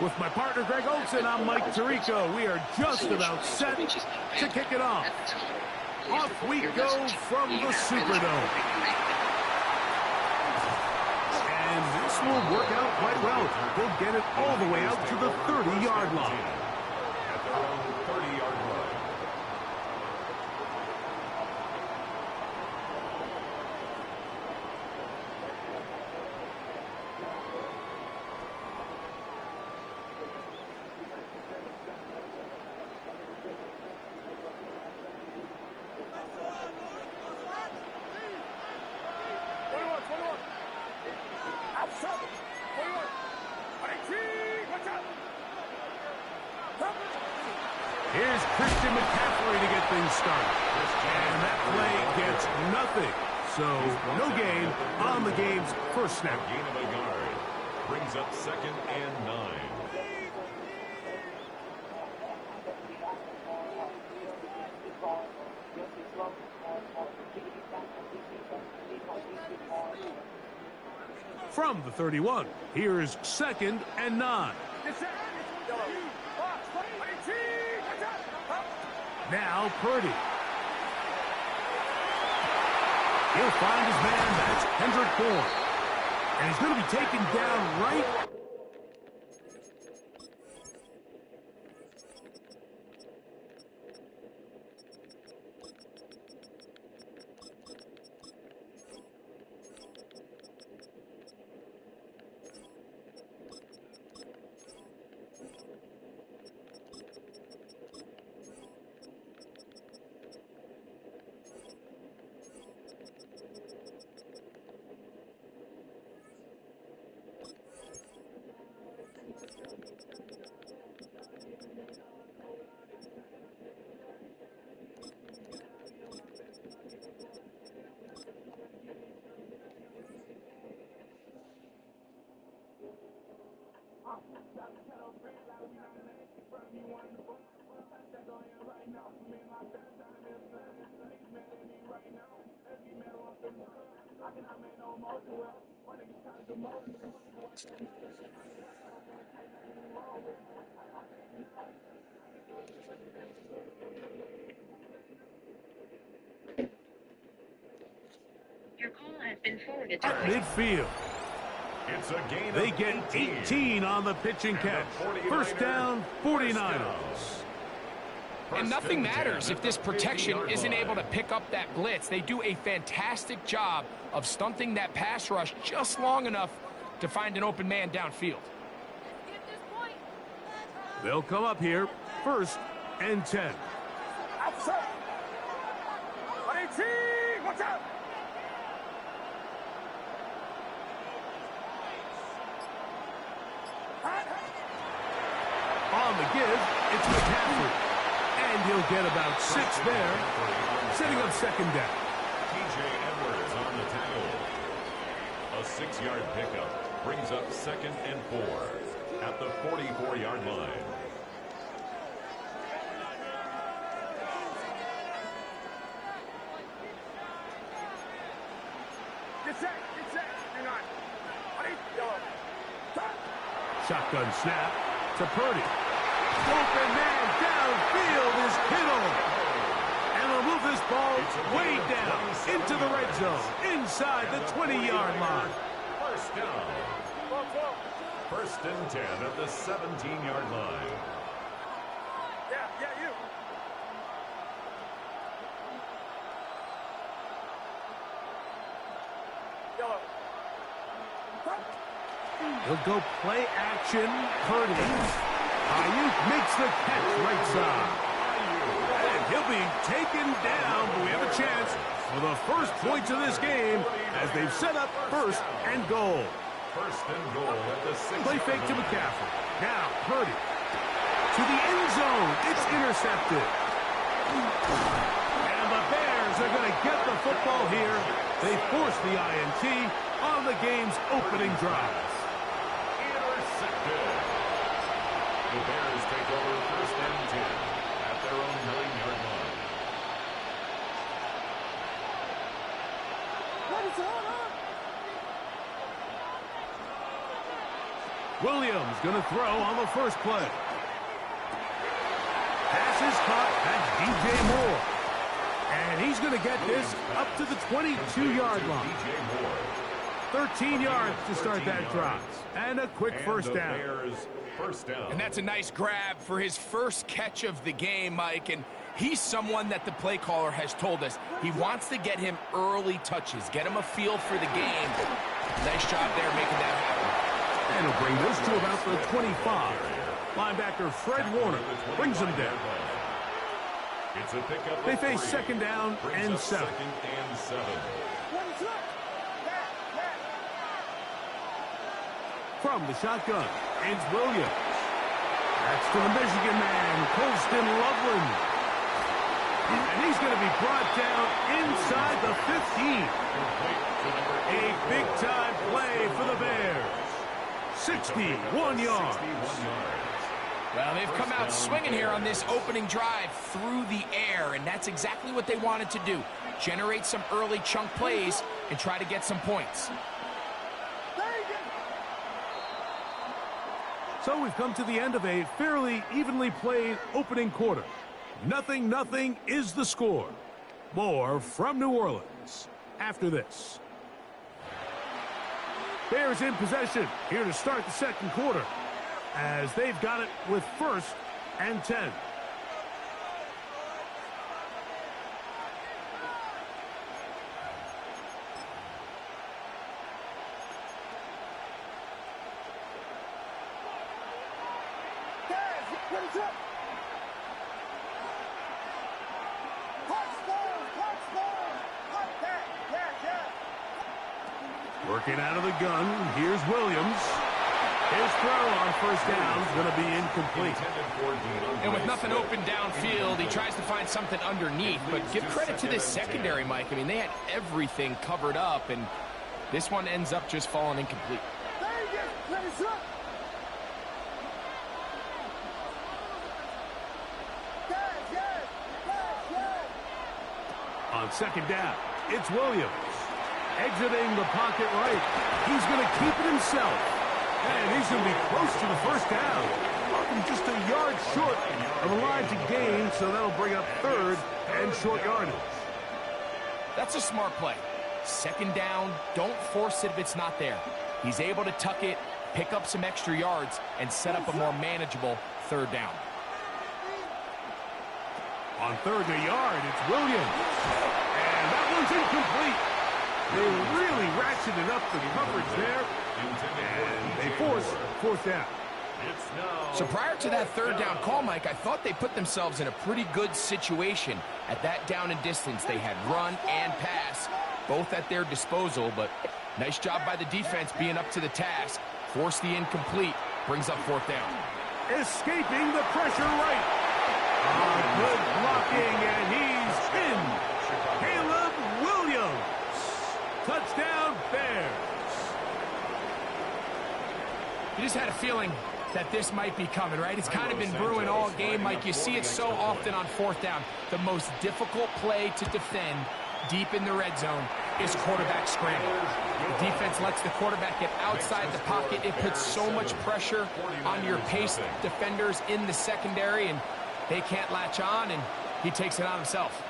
With my partner, Greg Olson, I'm Mike Tirico. We are just about set to kick it off. Off we go from the Superdome. And this will work out quite well. They'll get it all the way out to the 30-yard line. At their own 30-yard line. Here's Christian McCaffrey to get things started. And that play gets nothing. So, no gain on the game's first snap. Gain of a yard. Brings up 2nd and 9. From the 31, here's 2nd and 9. Now Purdy. He'll find his man. That's Kendrick Bourne. And he's going to be taken down right. Your call has been forwarded to At midfield. It's a gain They of get 18 on the pitching catch. First down, 49ers. And nothing matters if this protection isn't able to pick up that blitz. They do a fantastic job of stunting that pass rush just long enough to find an open man downfield. They'll come up here, 1st and 10. Outside. 18. Watch out. On the give, it's McCaffrey. And he'll get about 6 there, setting up 2nd down. T.J. Edwards on the tackle. A 6-yard pickup brings up 2nd and 4 at the 44-yard line. Get set. Hang on. Shotgun snap to Purdy. Open man downfield is Kittle. And they'll move this ball way down into the red zone, inside the 20-yard line. First down. 1st and 10 at the 17-yard line. Yeah, you. Yellow. He'll go play action. Purdy. Ayuk makes the catch right side. And he'll be taken down, but we have a chance for the first points of this game as they've set up 1st and goal. 1st and goal at the 6. Play fake to McCaffrey. Now Purdy. To the end zone. It's intercepted. And the Bears are going to get the football here. They force the INT on the game's opening drive. Intercepted. The Bears take over 1st and 10 at their own 9-yard line. What is going on? Williams going to throw on the first play. Pass is caught. That's DJ Moore. And he's going to get this up to the 22-yard line. 13 yards to start that drive. And a quick first down. And that's a nice grab for his first catch of the game, Mike. And he's someone that the play caller has told us he wants to get him early touches, get him a feel for the game. Nice job there making that happen. And he'll bring this to about the 25. Linebacker Fred Warner brings him down. It's a pickup. They face second down and 7. From the shotgun, it's Williams. That's to the Michigan man, Colston Loveland. And he's going to be brought down inside the 15. A big-time play for the Bears. 61 yards. Well, they've come out swinging here on this opening drive through the air, and that's exactly what they wanted to do. Generate some early chunk plays and try to get some points. So we've come to the end of a fairly evenly played opening quarter. 0-0 is the score. More from New Orleans after this. Bears in possession here to start the second quarter as they've got it with 1st and 10. Working out of the gun, here's Williams. His throw on first down is going to be incomplete. And with nothing open downfield, he tries to find something underneath. But give credit to this secondary, Mike. I mean, they had everything covered up, and this one ends up just falling incomplete. On second down, it's Williams. Exiting the pocket right. He's going to keep it himself. And he's going to be close to the first down. Welcome just a yard short of the line to gain, so that'll bring up 3rd and short yardage. That's a smart play. Second down, don't force it if it's not there. He's able to tuck it, pick up some extra yards, and set up a more manageable 3rd down. On 3rd and a yard, it's Williams. And that one's incomplete. They really ratcheted up the coverage there, and they force 4th down. So prior to that 3rd down call, Mike, I thought they put themselves in a pretty good situation. At that down and distance, they had run and pass, both at their disposal, but nice job by the defense being up to the task. Force the incomplete, brings up 4th down. Escaping the pressure right. Good blocking, and he's in. Caleb Williams. Touchdown, Bears. You just had a feeling that this might be coming, right? It's kind of been brewing all game, Mike. You see it so often on 4th down. The most difficult play to defend deep in the red zone is quarterback scramble. The defense lets the quarterback get outside the pocket. It puts so much pressure on your pace defenders in the secondary, and they can't latch on, and he takes it on himself.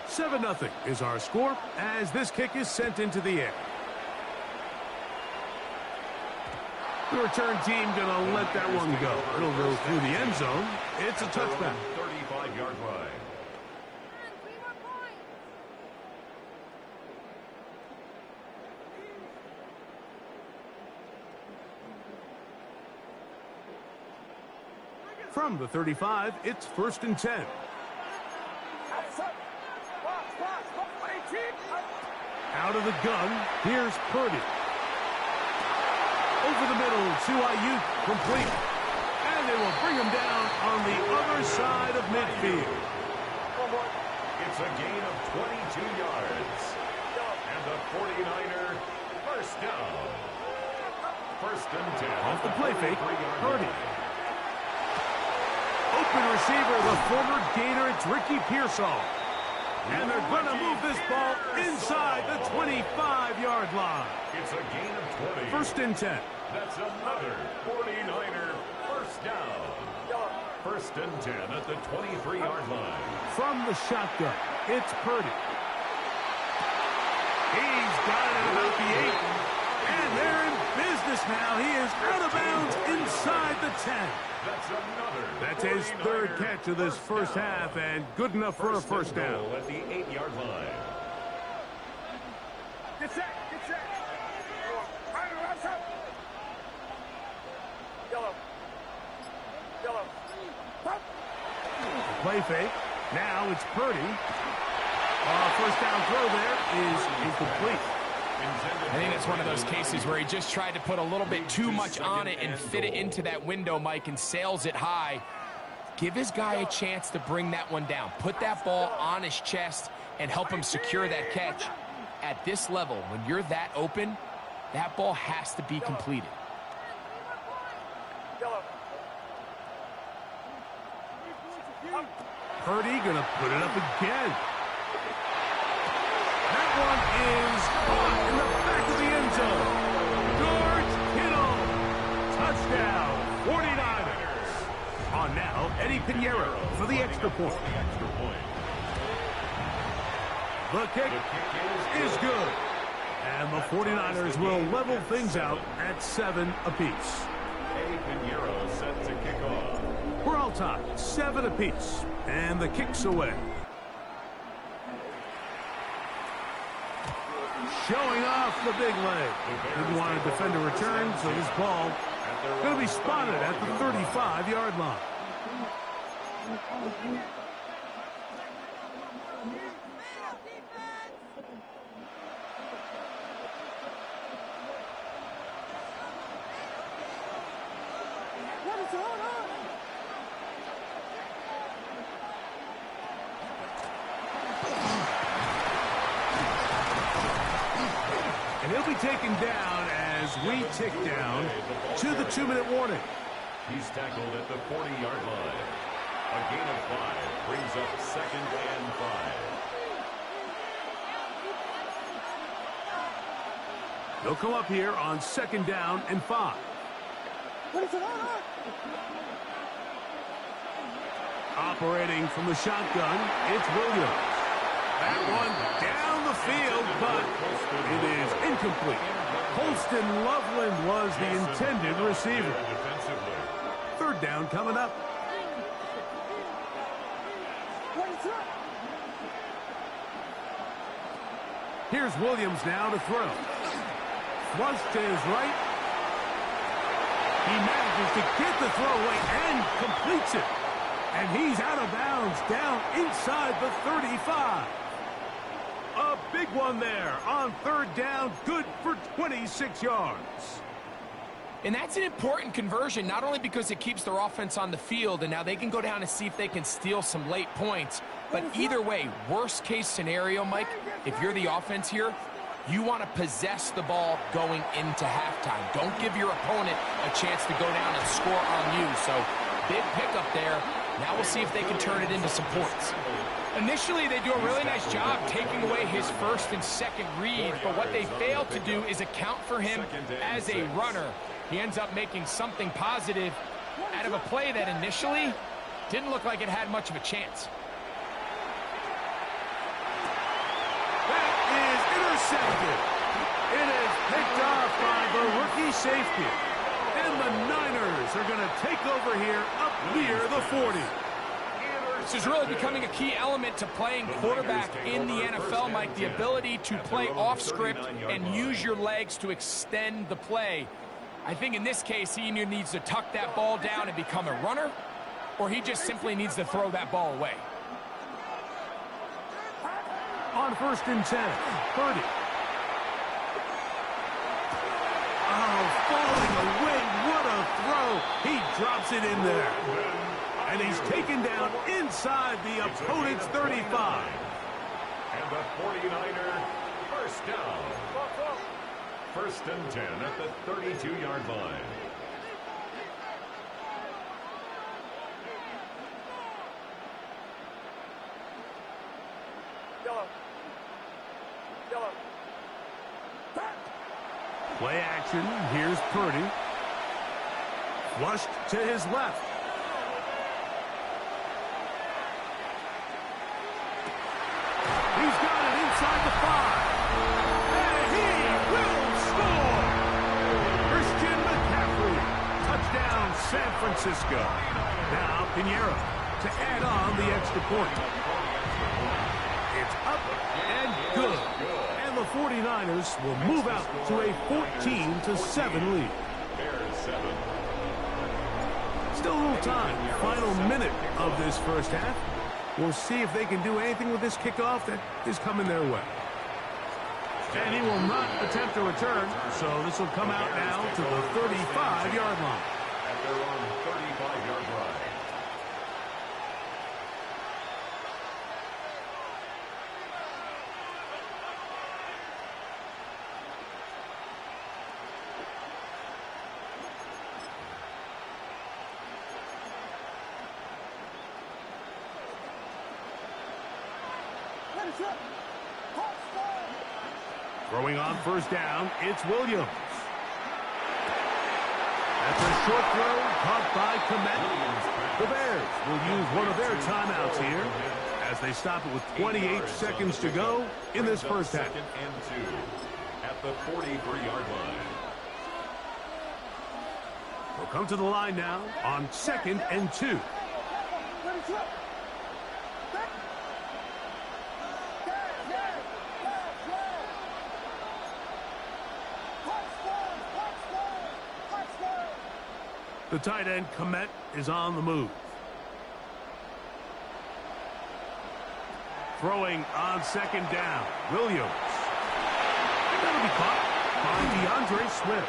7-0 is our score as this kick is sent into the air. The return team going to let that one go. It'll go through the end zone. It's a touchback. 35-yard line. From the 35, it's 1st and 10. Out of the gun, here's Purdy. Over the middle to Ayuk, complete. And they will bring him down on the other side of midfield. It's a gain of 22 yards. And the 49er first down. 1st and 10. Off the play fake, Purdy. Open receiver, the former Gator, it's Ricky Pearsall. And they're going to move this ball inside the 25-yard line. It's a gain of 20. First and 10. That's another 49er first down. First and 10 at the 23-yard line. From the shotgun, it's Purdy. He's got it at about the 8. And they're in business now. He is out of bounds inside the 10. That's his third catch of this first half, and good enough for a first down. At the 8-yard line. Get set, get set. Yellow. Yellow. Pop. Play fake. Now it's Purdy. First down throw there is incomplete. I think that's one of those cases where he just tried to put a little bit too much on it and fit it into that window, Mike, and sails it high. Give his guy a chance to bring that one down. Put that ball on his chest and help him secure that catch. At this level, when you're that open, that ball has to be completed. Purdy gonna put it up again. That one is caught in the back of the end zone. George Kittle. Touchdown, 49ers. On now, Eddie Pinheiro for the extra point. The kick is good. And the 49ers will level things out at 7 apiece. Eddie Pinheiro set to kick off. We're all tied, 7 apiece. And the kick's away. Showing off the big leg. Didn't want to defend a return, so this ball going to be spotted at the 35-yard line. He'll be taken down as we tick down to the 2-minute warning. He's tackled at the 40-yard line. A gain of 5 brings up second and 5. He'll come up here on second down and 5. Operating from the shotgun, it's Williams. That one down the field, but it is incomplete. Holston Loveland was the intended receiver. Third down coming up. Here's Williams now to throw. Thrust to his right. He manages to get the throw away and completes it. And he's out of bounds down inside the 35. A big one there on third down, good for 26 yards. And that's an important conversion, not only because it keeps their offense on the field, and now they can go down and see if they can steal some late points. But either way, worst case scenario, Mike, if you're the offense here, you want to possess the ball going into halftime. Don't give your opponent a chance to go down and score on you. So big pickup there. Now we'll see if they can turn it into some points. Initially, they do a really nice job taking away his first and second read, but what they fail to do is account for him as a runner. He ends up making something positive out of a play that initially didn't look like it had much of a chance. That is intercepted. It is picked off by the rookie safety. And the Niners are going to take over here up near the 40. This is really becoming a key element to playing quarterback in the NFL, Mike, the ability to play off script and use your legs to extend the play. I think in this case, he either needs to tuck that ball down and become a runner, or he just simply needs to throw that ball away. On first and 10, Purdy. Oh, falling away, what a throw. He drops it in there. And he's taken down inside the opponent's 35. And the 49er first down. First and 10 at the 32-yard line. Yellow. Yellow. Play action. Here's Purdy. Flushed to his left. He's got it inside the 5. And he will score! Christian McCaffrey. Touchdown, San Francisco. Now, Pinheiro to add on the extra point. It's up and good. And the 49ers will move out to a 14-7 lead. Still a little time. Final minute of this first half. We'll see if they can do anything with this kickoff that is coming their way. And he will not attempt a return, so this will come out now to the 35-yard line. At their own 35-yard line. Throwing on first down, it's Williams. That's a short throw, caught by Komet. The Bears will use one of their timeouts here as they stop it with 28 seconds to go in this first half. Second and 2 at the 43-yard line. We'll come to the line now on 2nd and 2. The tight end, Komet, is on the move. Throwing on 2nd down, Williams. That'll be caught by DeAndre Swift.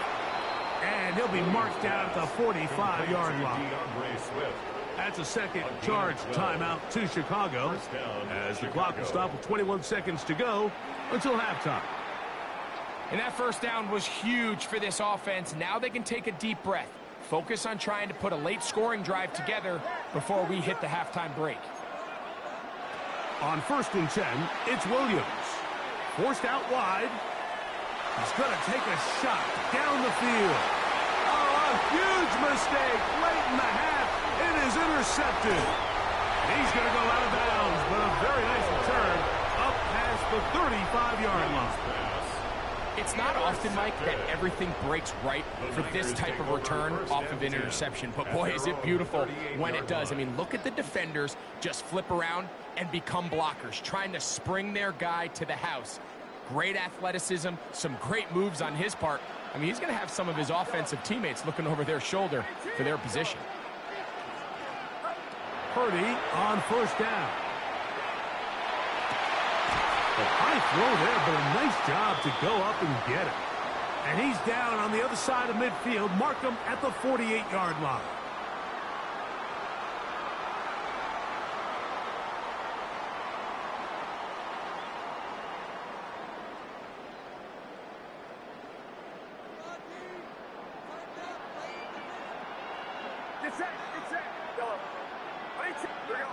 And he'll be marked down at the 45-yard line. That's a second charge timeout to Chicago as the clock will stop with 21 seconds to go until halftime. And that first down was huge for this offense. Now they can take a deep breath. Focus on trying to put a late scoring drive together before we hit the halftime break. On 1st and 10, it's Williams. Forced out wide. He's going to take a shot down the field. Oh, a huge mistake late in the half. It is intercepted. He's going to go out of bounds, but a very nice return up past the 35-yard line. It's not often, Mike, that everything breaks right for this type of return off of an interception. But, boy, is it beautiful when it does. I mean, look at the defenders just flip around and become blockers, trying to spring their guy to the house. Great athleticism, some great moves on his part. I mean, he's going to have some of his offensive teammates looking over their shoulder for their position. Purdy on 1st down. A high throw there, but a nice job to go up and get it. And he's down on the other side of midfield. Mark him at the 48-yard line. Get set. Go. Wait, go.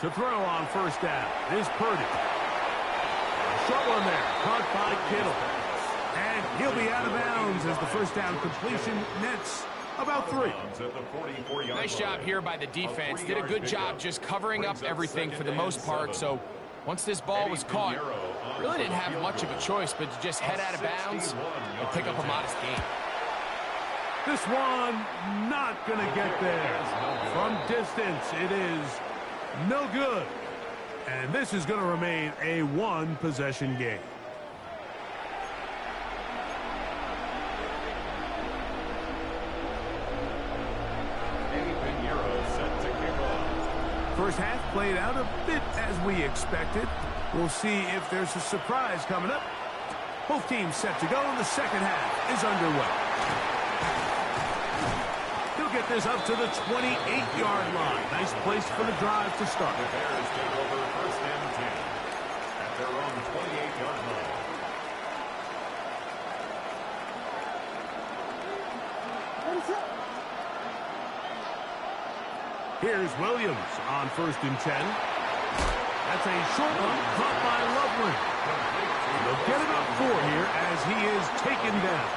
To throw on 1st down is Purdy. Short one there, caught by Kittle. And he'll be out of bounds as the first down completion nets about 3. Nice job here by the defense. Did a good job just covering up everything for the most part. So once this ball was caught, really didn't have much of a choice but to just head out of bounds and pick up a modest gain. This one not going to get there. From distance, it is no good. And this is going to remain a 1-possession game. First half played out a bit as we expected. We'll see if there's a surprise coming up. Both teams set to go, and the second half is underway. He'll get this up to the 28-yard line. Nice place for the drive to start. The Bears take over 1st and 10 at their own 28-yard line. Here's Williams on 1st and 10. That's a short one caught by Loveland. They'll get it up 4 here as he is taken down.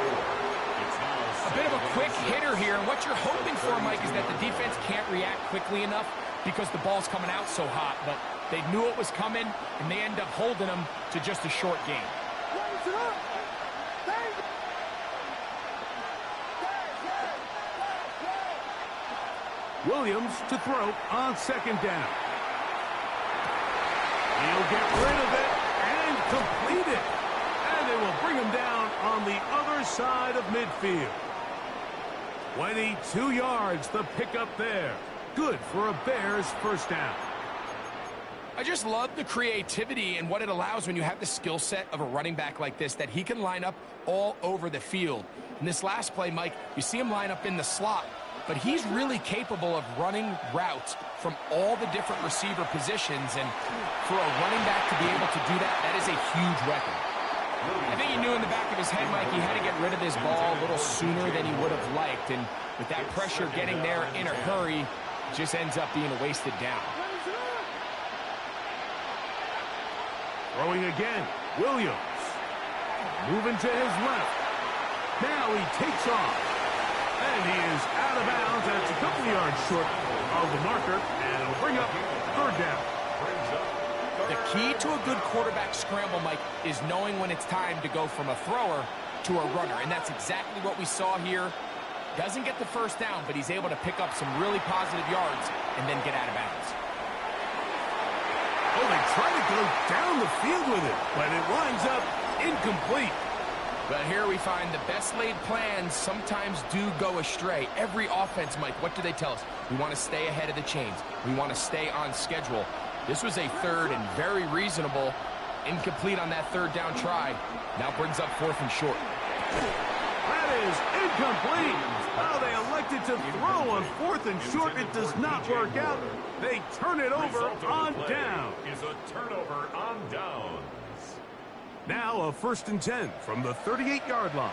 A bit of a quick hitter here, and what you're hoping for, Mike, is that the defense can't react quickly enough because the ball's coming out so hot. But they knew it was coming, and they end up holding them to just a short game. Williams to throw on 2nd down. He'll get rid of it and complete it. And they will bring him down on the other side of midfield. 22 yards, the pickup there. Good for a Bears 1st down. I just love the creativity and what it allows when you have the skill set of a running back like this, that he can line up all over the field. In this last play, Mike, you see him line up in the slot, but he's really capable of running routes from all the different receiver positions, and for a running back to be able to do that, that is a huge weapon. I think he knew in the back of his head, Mike, he had to get rid of this ball a little sooner than he would have liked, and with that pressure getting there in a hurry, it just ends up being a wasted down. Throwing again, Williams. Moving to his left. Now he takes off. And he is out of bounds. That's a couple yards short of the marker. And it'll bring up 3rd down. The key to a good quarterback scramble, Mike, is knowing when it's time to go from a thrower to a runner. And that's exactly what we saw here. Doesn't get the 1st down, but he's able to pick up some really positive yards and then get out of bounds. Oh, they try to go down the field with it, but it winds up incomplete. But here we find the best laid plans sometimes do go astray. Every offense, Mike, what do they tell us? We want to stay ahead of the chains. We want to stay on schedule. This was a 3rd and very reasonable. Incomplete on that 3rd down try. Now brings up 4th and short. That is incomplete. Oh, they elected to throw on 4th and short. It does not work out. They turn it over on down. Is a turnover on downs. Now a 1st and 10 from the 38-yard line.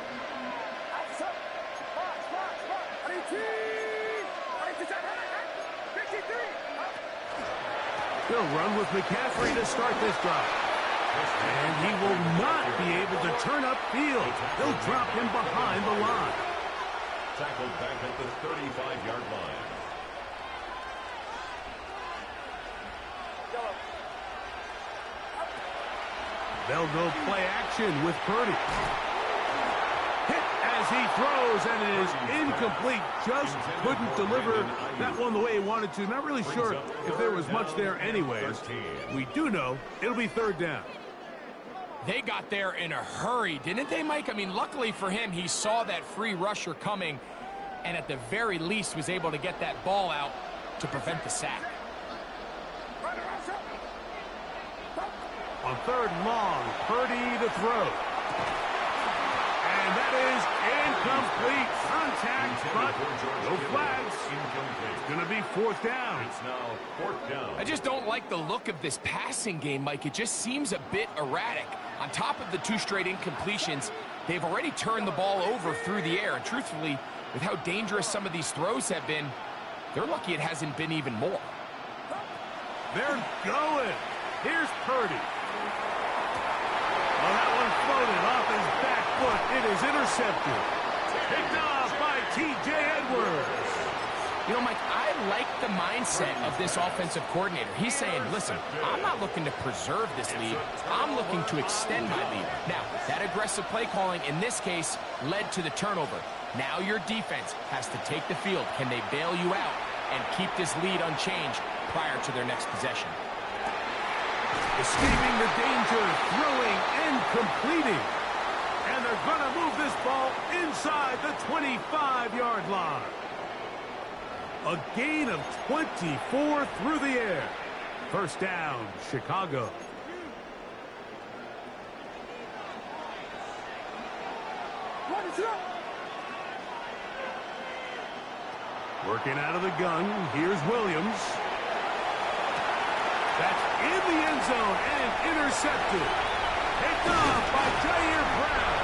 He'll run with McCaffrey to start this drive. And he will not be able to turn upfield. They'll drop him behind the line. Tackled back at the 35-yard line. They'll go play action with Purdy. Hit as he throws, and it is incomplete. Just couldn't deliver that one the way he wanted to. Not really sure if there was much there anyways. We do know it'll be 3rd down. They got there in a hurry, didn't they, Mike? I mean, luckily for him, he saw that free rusher coming, and at the very least was able to get that ball out to prevent the sack. On 3rd and long, Purdy to throw. And that is incomplete. Contact, but no flags. It's going to be 4th down. It's now 4th down. I just don't like the look of this passing game, Mike. It just seems a bit erratic. On top of the 2 straight incompletions, they've already turned the ball over through the air. And truthfully, with how dangerous some of these throws have been, they're lucky it hasn't been even more. They're going. Here's Purdy. Well, that one floated off his back foot. It is intercepted. Picked off by T.J. Edwards. You know, Mike, I like the mindset of this offensive coordinator. He's saying, listen, I'm not looking to preserve this lead. I'm looking to extend my lead. Now, that aggressive play calling in this case led to the turnover. Now your defense has to take the field. Can they bail you out and keep this lead unchanged prior to their next possession? Escaping the danger, throwing and completing. And they're going to move this ball inside the 25-yard line. A gain of 24 through the air. 1st down, Chicago. Working out of the gun, here's Williams. That's in the end zone and intercepted. Picked off by Jair Brown.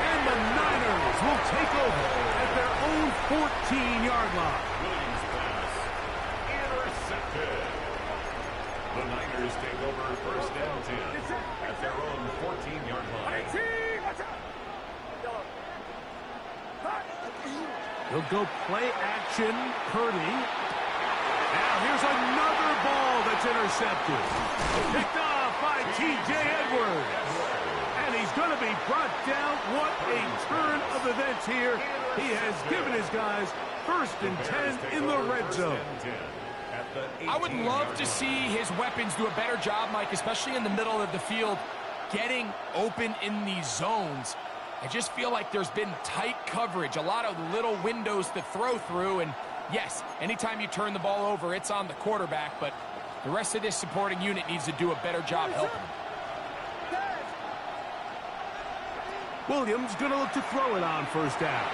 And the Niners will take over at their own 14-yard line. Williams pass The Niners take over first and 10 at their own 14-yard line. He'll go play action. Purdy. Now here's another ball that's intercepted. Picked off by T.J. Edwards. And he's going to be brought down. What a turn of events here. He has given his guys first and 10 in the red zone. I would love to see his weapons do a better job, Mike, especially in the middle of the field, getting open in these zones. I just feel like there's been tight coverage, a lot of little windows to throw through, and yes, anytime you turn the ball over, it's on the quarterback, but the rest of this supporting unit needs to do a better job helping him. Williams going to look to throw it on first down.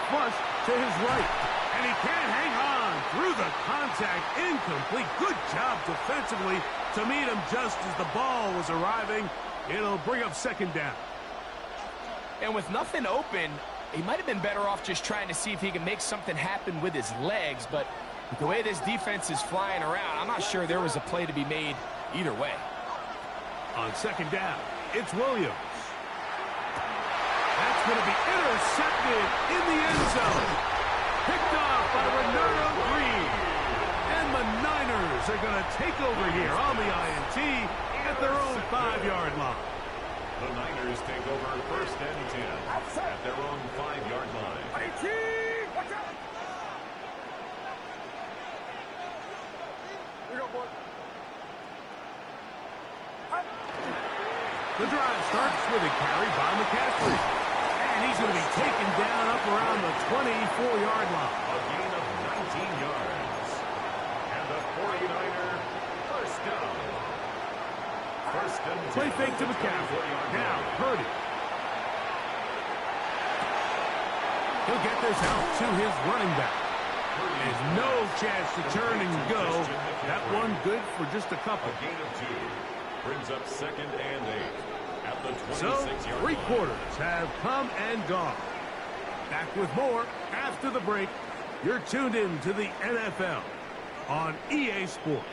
Flush to his right, and he can't hang on through the contact. Incomplete. Good job defensively to meet him just as the ball was arriving. It'll bring up second down. And with nothing open, he might have been better off just trying to see if he can make something happen with his legs, but with the way this defense is flying around, I'm not sure there was a play to be made either way. On second down, it's Williams. That's going to be intercepted in the end zone. Picked off by Renardo Green. And the Niners are going to take over here on the INT at their own 5-yard line. The Niners take over first and 10 at their own 5-yard line. The drive starts with a carry by McCaffrey. And he's going to be taken down up around the 24-yard line. A gain of 19 yards. And the 49er first down. First and 10. Play fake to McCaffrey. Now, Purdy. He'll get this out to his running back. There's no chance to turn and go. That one good for just a couple. A gain of 2. Brings up second and 8 at the 26-yard line. So, 3 quarters have come and gone. Back with more after the break. You're tuned in to the NFL on EA Sports.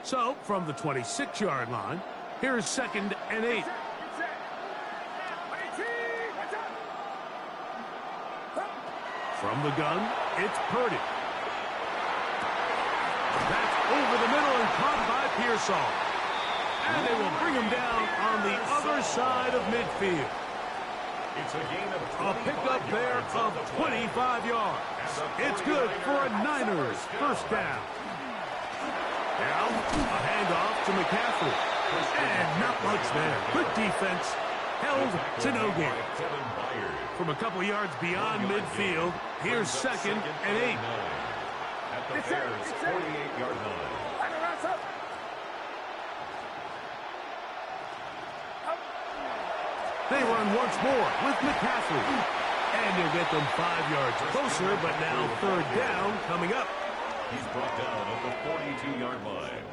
So, from the 26-yard line, here's second and 8. From the gun, it's Purdy. That's over the middle and caught by Pearsall. And they will bring him down on the other side of midfield. It's a gain of a pickup there of 25 yards. It's good for a Niners first down. Now, a handoff to McCaffrey. And not much there. Good defense. Held to no gain. From a couple yards beyond midfield, here's second and 8. At the Bears' 48-yard line. They run once more with McCaffrey. And he'll get them 5 yards closer, but now third down coming up. He's brought down at the 42-yard line.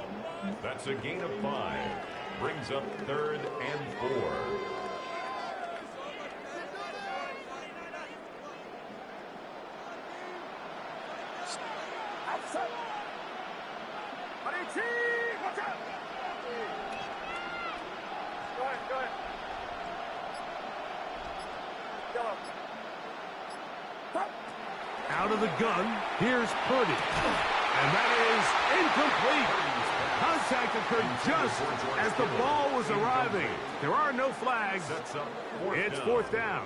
That's a gain of 5. Brings up third and 4. Out of the gun, here's Purdy. And that is incomplete. Contact occurred just as the ball was arriving. There are no flags. It's fourth down.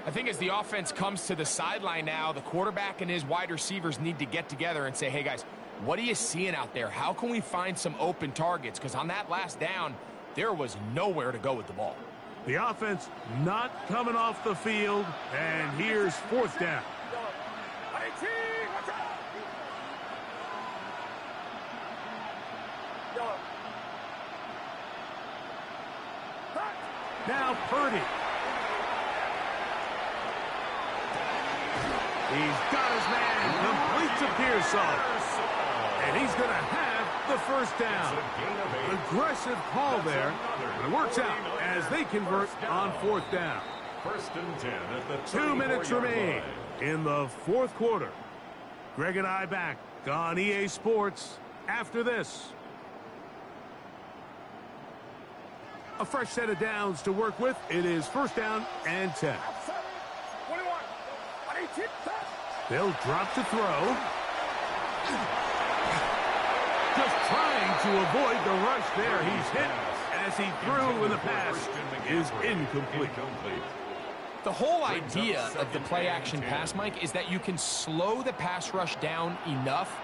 I think as the offense comes to the sideline now, the quarterback and his wide receivers need to get together and say, hey, guys, what are you seeing out there? How can we find some open targets? Because on that last down, there was nowhere to go with the ball. The offense not coming off the field, and here's fourth down. Now Purdy. He's got his man, complete to Pearsall. And he's going to have the first down. Aggressive call there, but it works out as they convert on fourth down. First and 10 at the 2 minutes 34-yard remain line. in the fourth quarter. Greg and I back on EA Sports after this. A fresh set of downs to work with. It is first down and 10. 21. 18. They'll drop to throw. Just trying to avoid the rush there. He's hit as he threw, and the pass is incomplete. The whole idea of the play-action pass, Mike, is that you can slow the pass rush down enough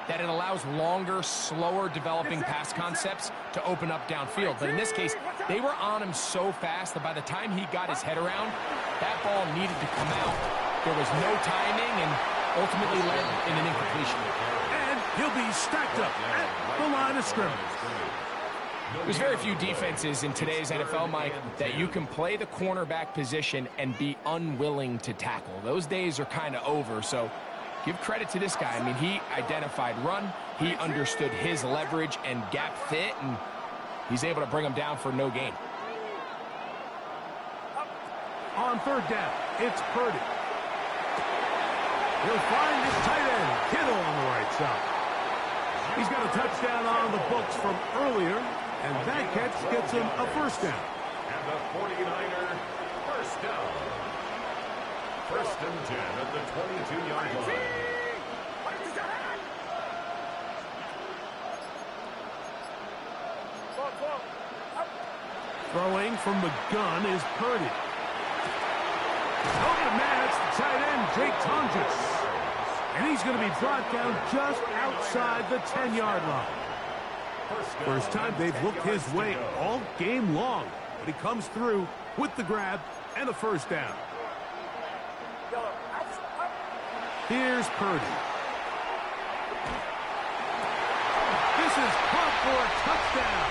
that it allows longer, slower developing pass concepts to open up downfield. But in this case, they were on him so fast that by the time he got his head around, that ball needed to come out. There was no timing and ultimately led in an incompletion. And he'll be stacked up at the line of scrimmage. There's very few defenses in today's NFL, Mike, that you can play the cornerback position and be unwilling to tackle. Those days are kind of over, so give credit to this guy. I mean, he identified run, he understood his leverage and gap fit, and he's able to bring him down for no gain. On third down, it's Purdy. He'll find his tight end, Kittle, on the right side. He's got a touchdown on the books from earlier, and that catch gets him a first down. And the 49er first down. First and 10 at the 22-yard line. Throwing from the gun is Purdy. Open man, it's the tight end, Jake Tonjes. And he's going to be brought down just outside the 10-yard line. First time they've looked his way all game long, but he comes through with the grab and a first down. Here's Purdy. This is caught for a touchdown.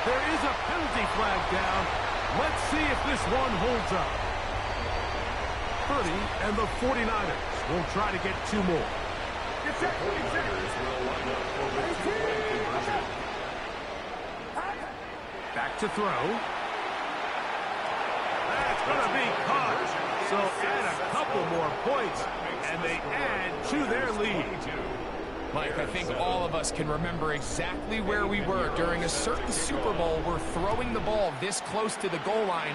There is a penalty flag down. Let's see if this one holds up. Purdy and the 49ers will try to get two more. The 49ers will line up for the two-point conversion. Back to throw. That's going to be caught. So add a couple more points, and they add to their lead. Mike, I think all of us can remember exactly where we were during a certain Super Bowl where throwing the ball this close to the goal line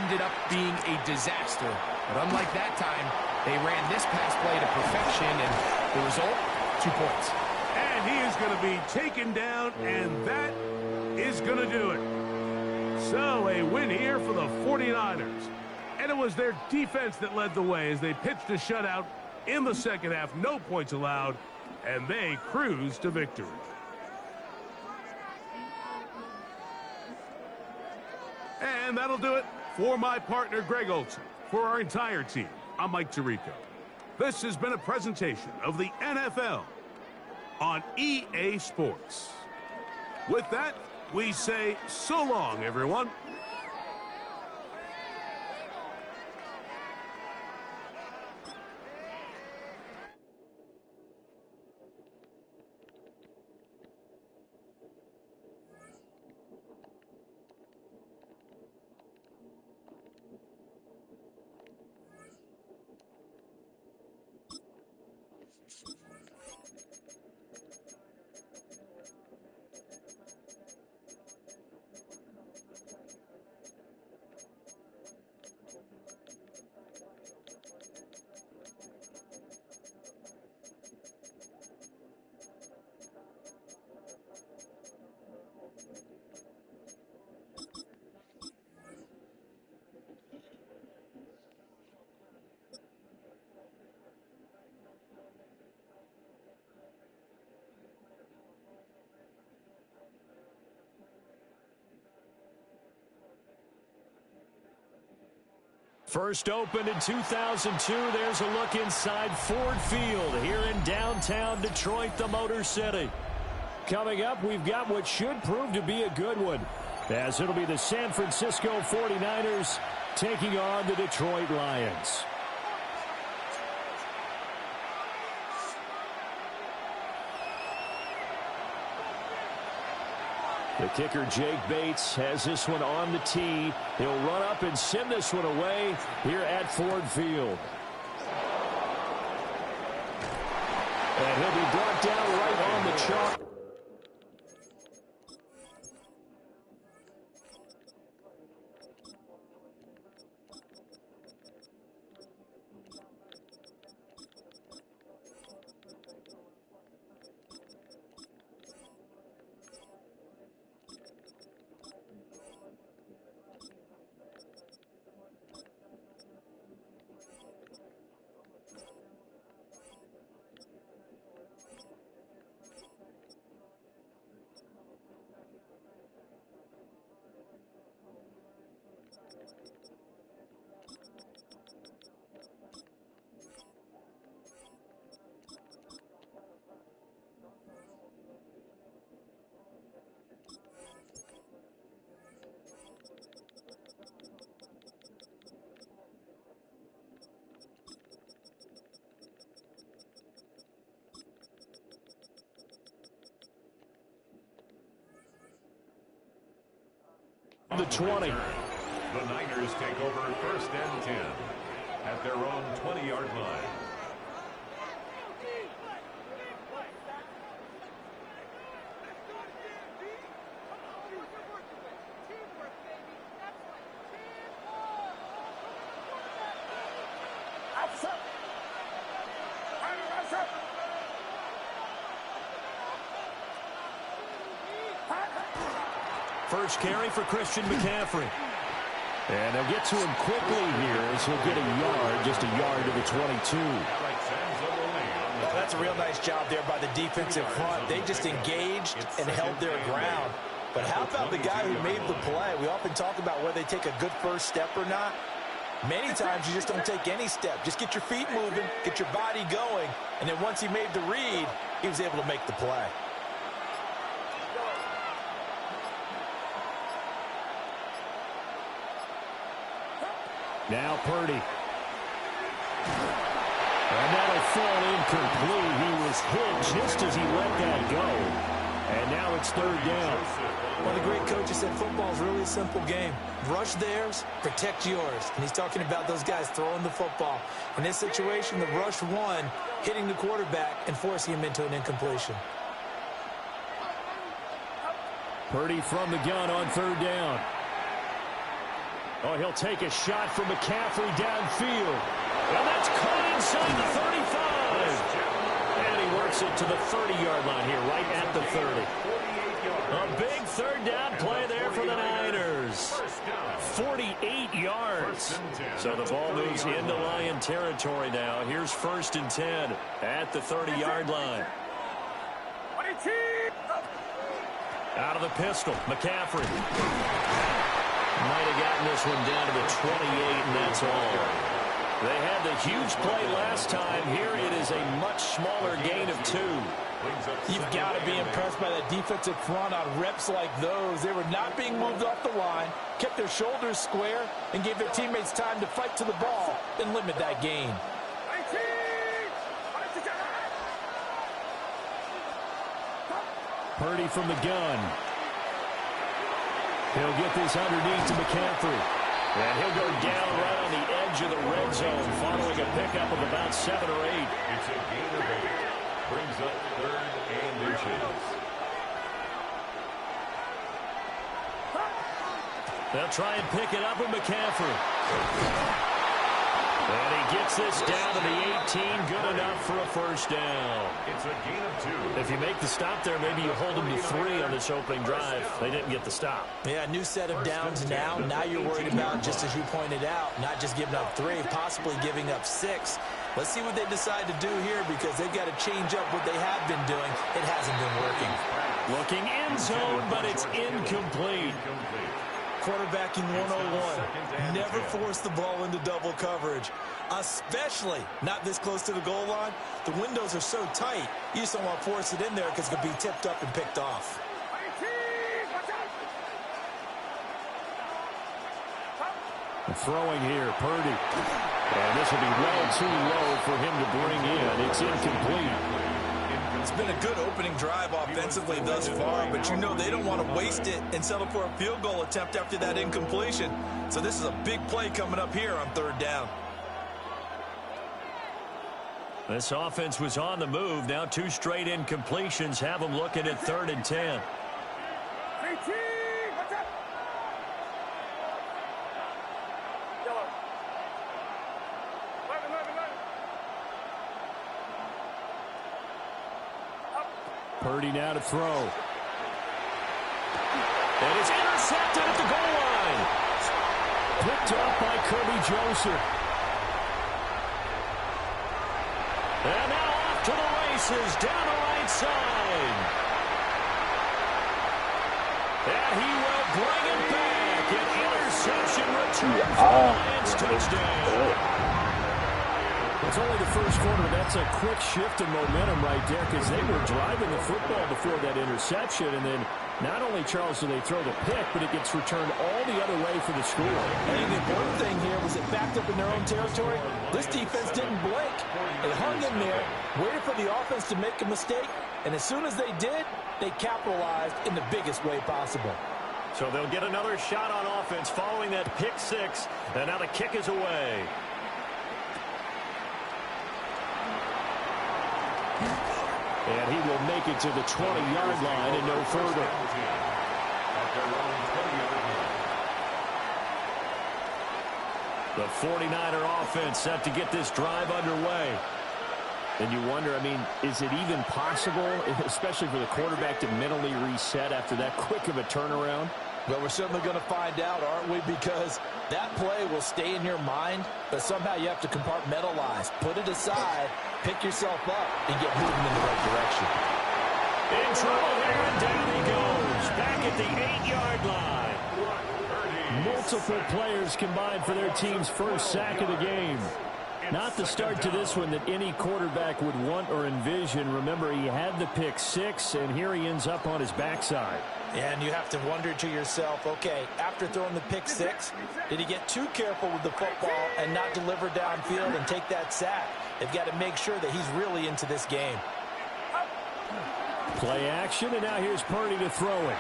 ended up being a disaster. But unlike that time, they ran this pass play to perfection, and the result, 2 points. And he is going to be taken down, and that is going to do it. So a win here for the 49ers. And it was their defense that led the way as they pitched a shutout in the second half. No points allowed, and they cruised to victory. And that'll do it for my partner, Greg Olson. For our entire team, I'm Mike Tirico. This has been a presentation of the NFL on EA Sports. With that, we say so long, everyone. First opened in 2002, there's a look inside Ford Field here in downtown Detroit, the Motor City. Coming up, we've got what should prove to be a good one, as it'll be the San Francisco 49ers taking on the Detroit Lions. The kicker, Jake Bates, has this one on the tee. He'll run up and send this one away here at Ford Field. And he'll be brought down right on the chalk. The 20. The Niners take over 1st and 10 at their own 20-yard line. First carry for Christian McCaffrey. And they'll get to him quickly here as he'll get a yard, just a yard to the 22. Well, that's a real nice job there by the defensive front. They just engaged and held their ground. But how about the guy who made the play? We often talk about whether they take a good first step or not. Many times you just don't take any step. Just get your feet moving, get your body going, and then once he made the read, he was able to make the play. Now Purdy. And that'll fall incomplete. He was hit just as he let that go. And now it's 3rd down. One of the great coaches said football is really a simple game. Rush theirs, protect yours. And he's talking about those guys throwing the football. In this situation, the rush one, hitting the quarterback and forcing him into an incompletion. Purdy from the gun on 3rd down. Oh, he'll take a shot from McCaffrey downfield. And that's caught inside the 35. And he works it to the 30-yard line here, right at the 30. A big 3rd down play there for the Niners. 48 yards. So the ball moves into Lion territory now. Here's 1st and 10 at the 30-yard line. Out of the pistol, McCaffrey. Might have gotten this one down to the 28, and that's all. They had the huge play last time. Here it is a much smaller gain of 2. You've got to be impressed by that defensive front on reps like those. They were not being moved off the line, kept their shoulders square, and gave their teammates time to fight to the ball and limit that gain. Purdy from the gun. He'll get this underneath to McCaffrey. And he'll go down right on the edge of the red zone following a pickup of about 7 or 8. It's a gain of 8. Brings up 3rd and inches. They'll try and pick it up with McCaffrey. And he gets this down to the 18. Good enough for a 1st down. It's a gain of 2. If you make the stop there, maybe you hold them to 3 on this opening drive. They didn't get the stop. Yeah, new set of downs now. Now you're worried about, just as you pointed out, not just giving up 3, possibly giving up 6. Let's see what they decide to do here because they've got to change up what they have been doing. It hasn't been working. Looking end zone, but it's incomplete. Quarterbacking 101. Never force the ball into double coverage, especially not this close to the goal line. The windows are so tight, you just don't want to force it in there because it could be tipped up and picked off. Throwing here, Purdy. And this will be well too low for him to bring in. It's incomplete. It's been a good opening drive offensively thus far, but you know they don't want to waste it and settle for a field goal attempt after that incompletion. So this is a big play coming up here on 3rd down. This offense was on the move. Now 2 straight incompletions have them looking at 3rd and 10. Purdy now to throw. And it's intercepted at the goal line. Picked up by Kirby Joseph. And now off to the races down the right side. And he will bring it back. An interception return for the Lions touchdown. It's only the first quarter. That's a quick shift in momentum right there because they were driving the football before that interception. And then not only, Charles, do they throw the pick, but it gets returned all the other way for the score. I think the important thing here was it backed up in their own territory. This defense didn't blink. They hung in there, waited for the offense to make a mistake, and as soon as they did, they capitalized in the biggest way possible. So they'll get another shot on offense following that pick 6, and now the kick is away. And he will make it to the 20-yard line and no further. The 49er offense set to get this drive underway. And you wonder, I mean, is it even possible, especially for the quarterback, to mentally reset after that quick of a turnaround? Well, we're certainly going to find out, aren't we? Because that play will stay in your mind, but somehow you have to compartmentalize. Put it aside, pick yourself up, and get moving in the right direction. In trouble here, and down he goes. Back at the 8-yard line. Multiple players combined for their team's first sack of the game. Not the start to this one that any quarterback would want or envision. Remember, he had the pick 6, and here he ends up on his backside. And you have to wonder to yourself, okay, after throwing the pick 6, did he get too careful with the football and not deliver downfield and take that sack? They've got to make sure that he's really into this game. Play action, and now here's Purdy to throw it.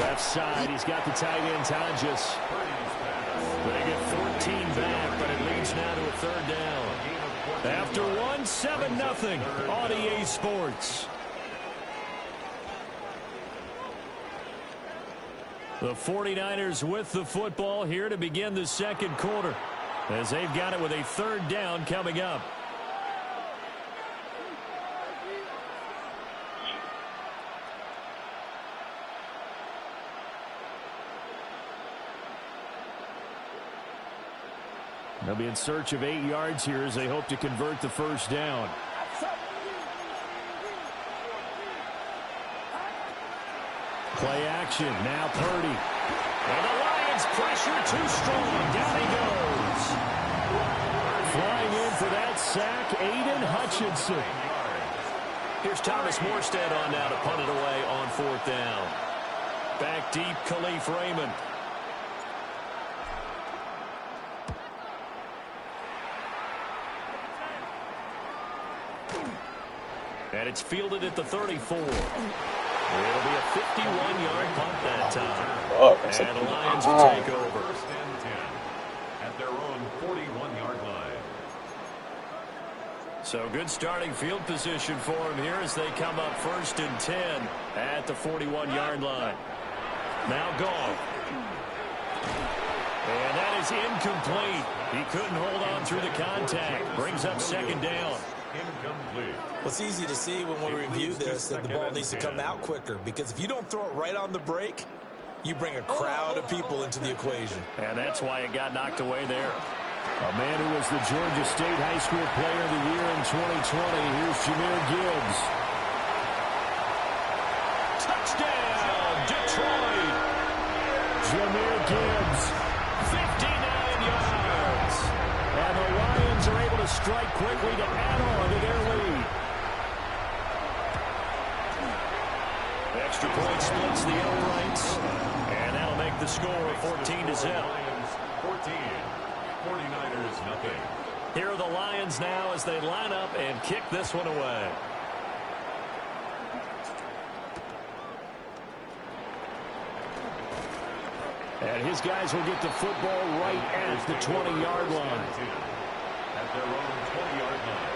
Left side, he's got the tight end, Tonjes. They get 14 back, but it leads now to a 3rd down. After 1, 7-0 on EA Sports. The 49ers with the football here to begin the second quarter, as they've got it with a 3rd down coming up. They'll be in search of 8 yards here as they hope to convert the 1st down. Play action. Now Purdy. And the Lions pressure too strong. Down he goes. Flying in for that sack, Aiden Hutchinson. Here's Thomas Morstead on now to punt it away on 4th down. Back deep, Khalif Raymond. And it's fielded at the 34. It'll be a 51-yard punt that time. And the Lions will take over. 1st and 10 at their own 41-yard line. So good starting field position for them here as they come up 1st and 10 at the 41-yard line. Now Goff. And that is incomplete. He couldn't hold on through the contact. Brings up 2nd down. Incomplete. Well, it's easy to see when we review this that the ball needs to come out quicker, because if you don't throw it right on the break, you bring a crowd of people into the equation. And that's why it got knocked away there. A man who was the Georgia State High School Player of the Year in 2020. Here's Jahmyr Gibbs. Touchdown, Detroit. Jahmyr Gibbs, 59 yards. And the Lions are able to strike quickly to add on to their lead. Extra point splits the outrights. And that'll make the score 14-0. 14. 49ers nothing. Here are the Lions now as they line up and kick this one away. And his guys will get the football right at the 20-yard line. At their own 20-yard line.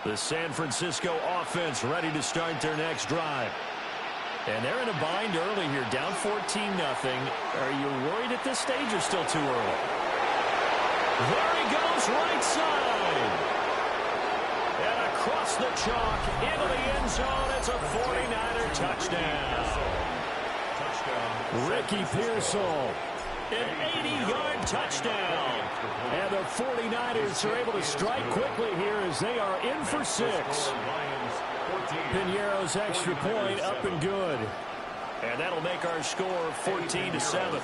The San Francisco offense ready to start their next drive. And they're in a bind early here, down 14-0. Are you worried at this stage or still too early? There he goes, right side. And across the chalk, into the end zone. It's a 49er touchdown. Ricky Pearsall, an 80-yard touchdown. And the 49ers are able to strike quickly here as they are in for 6. Piñeiro's extra point up and good. And that'll make our score 14-7.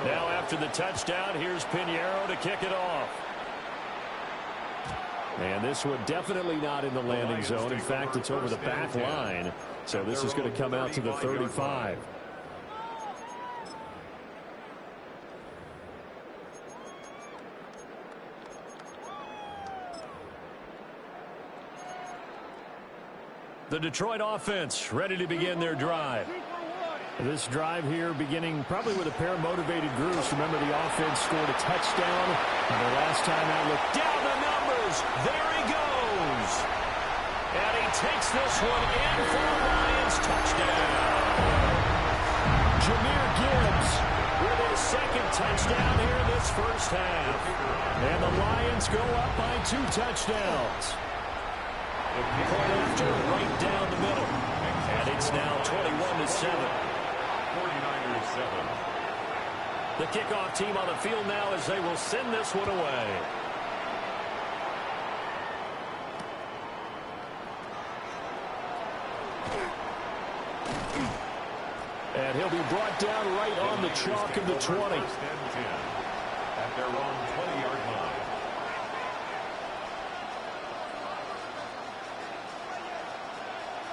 Now after the touchdown, here's Piñeiro to kick it off. And this one definitely not in the landing zone. In fact, it's over the back line. So this is going to come out to the 35. The Detroit offense ready to begin their drive. This drive here beginning probably with a pair of motivated groups. Remember, the offense scored a touchdown. And the last time I looked down the numbers, there he goes. And he takes this one in for the Lions touchdown. Jahmyr Gibbs with his second touchdown here in this first half. And the Lions go up by 2 touchdowns. Point after right down the middle. And it's now 21-7. 49ers 7. The kickoff team on the field now as they will send this one away. And he'll be brought down right on the chalk of the 20. At their own 20-yard line.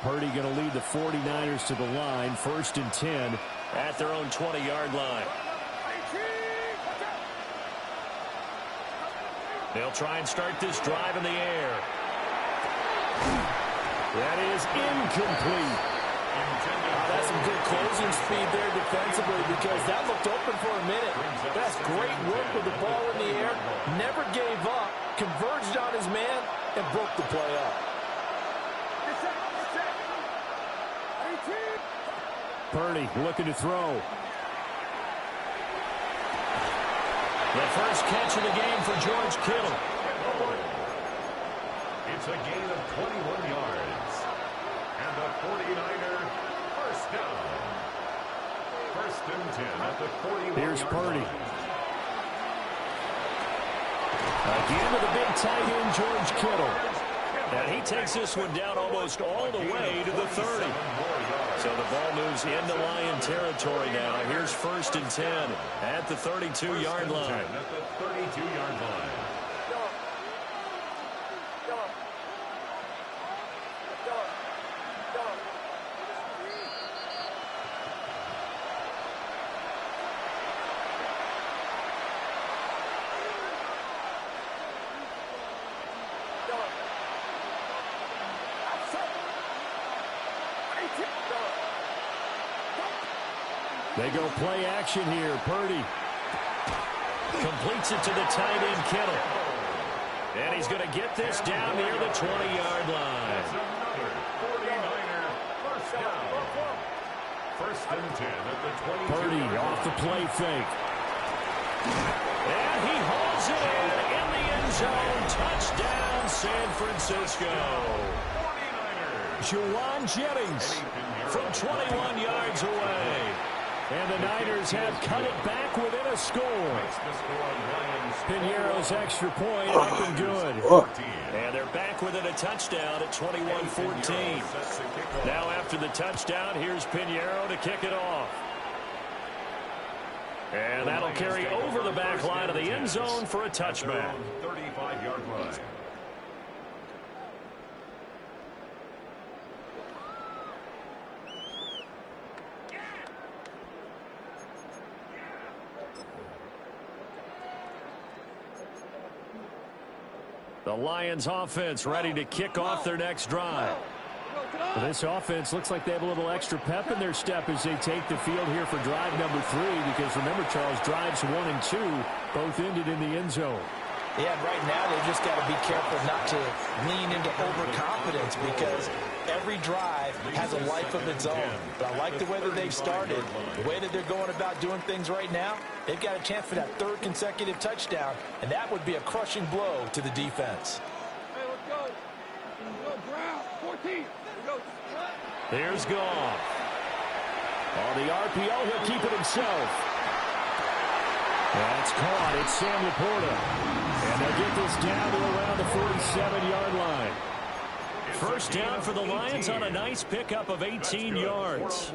Purdy going to lead the 49ers to the line. 1st and 10 at their own 20-yard line. They'll try and start this drive in the air. That is incomplete. That's some good closing speed there defensively because that looked open for a minute. That's great work with the ball in the air. Never gave up. Converged on his man and broke the play up. Purdy looking to throw. The first catch of the game for George Kittle. It's a gain of 21 yards. And the 49er first down. 1st and 10 at the 41. Here's Purdy. Again with a big tight end, George Kittle. And he takes this one down almost all the way to the 30. So the ball moves into Lion territory now. Here's 1st and 10 at the 32-yard line. At the 32-yard line. They go play action here. Purdy completes it to the tight end, Kittle. And he's going to get this down near the 20-yard line. Another 49er first down. 1st and 10 at the 22. Purdy off the play fake. And he holds it in the end zone. Touchdown, San Francisco. 49ers. Juwan Jennings from 21 yards away. And the Niners have cut it back within a score. Piñeiro's extra point up and good. And they're back within a touchdown at 21-14. Now after the touchdown, here's Piñeiro to kick it off. And that'll carry over the back line of the end zone for a touchback. 35-yard line. The Lions offense ready to kick off their next drive. Well, this offense looks like they have a little extra pep in their step as they take the field here for drive number 3, because remember, Charles, drives 1 and 2 both ended in the end zone. Yeah, and right now they've just got to be careful not to lean into overconfidence, because every drive has a life of its own. But I like the way that they've started, the way that they're going about doing things right now. They've got a chance for that 3rd consecutive touchdown, and that would be a crushing blow to the defense. Hey, let's go. Let's go, Brown. 14. There's Goff. On the RPO, he'll keep it himself. That's caught. It's Sam Laporta. And they'll get this down to around the 47-yard line. First down for the Lions on a nice pickup of 18 yards.